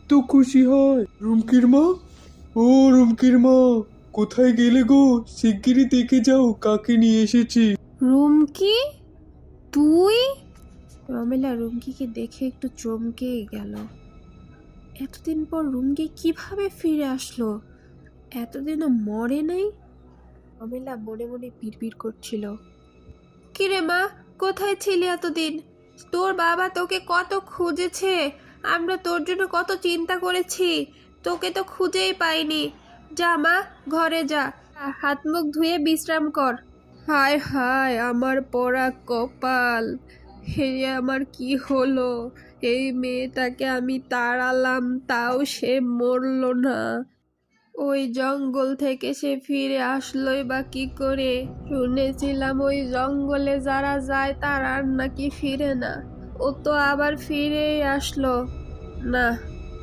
তো খুশি হয়। রুমকির মা, ও রুমকির মা, কোথায় গেলে গো? শিগগিরই দেখে যাও কাকে নিয়ে এসেছি। রুমকি, তুই? রমেলা রুমকিকে দেখে একটু চমকেই গেল। এতদিন পর রুমকি কিভাবে ফিরে আসলো? এতদিনও মরে নাই। রমেলা মনে মনে বিড়বিড় করছিল, কিরে মা, কোথায় ছিলি এতদিন? তোর বাবা তোকে কত খুঁজেছে, আমরা তোর জন্য কত চিন্তা করেছি, তোকে তো খুঁজেই পাইনি। যা মা, ঘরে যা, হাত মুখ ধুয়ে বিশ্রাম কর। হায় হায়, আমার পোড়া কপাল, হে আমার কি হলো? এই মেয়েটাকে আমি তাড়ালাম, তাও সে মরলো না। ওই জঙ্গল থেকে সে ফিরে আসলোই বা কি করে? শুনেছিলাম ওই জঙ্গলে যারা যায় তারা আর নাকি ফিরে না। ও তো আবার ফিরেই আসলো। না,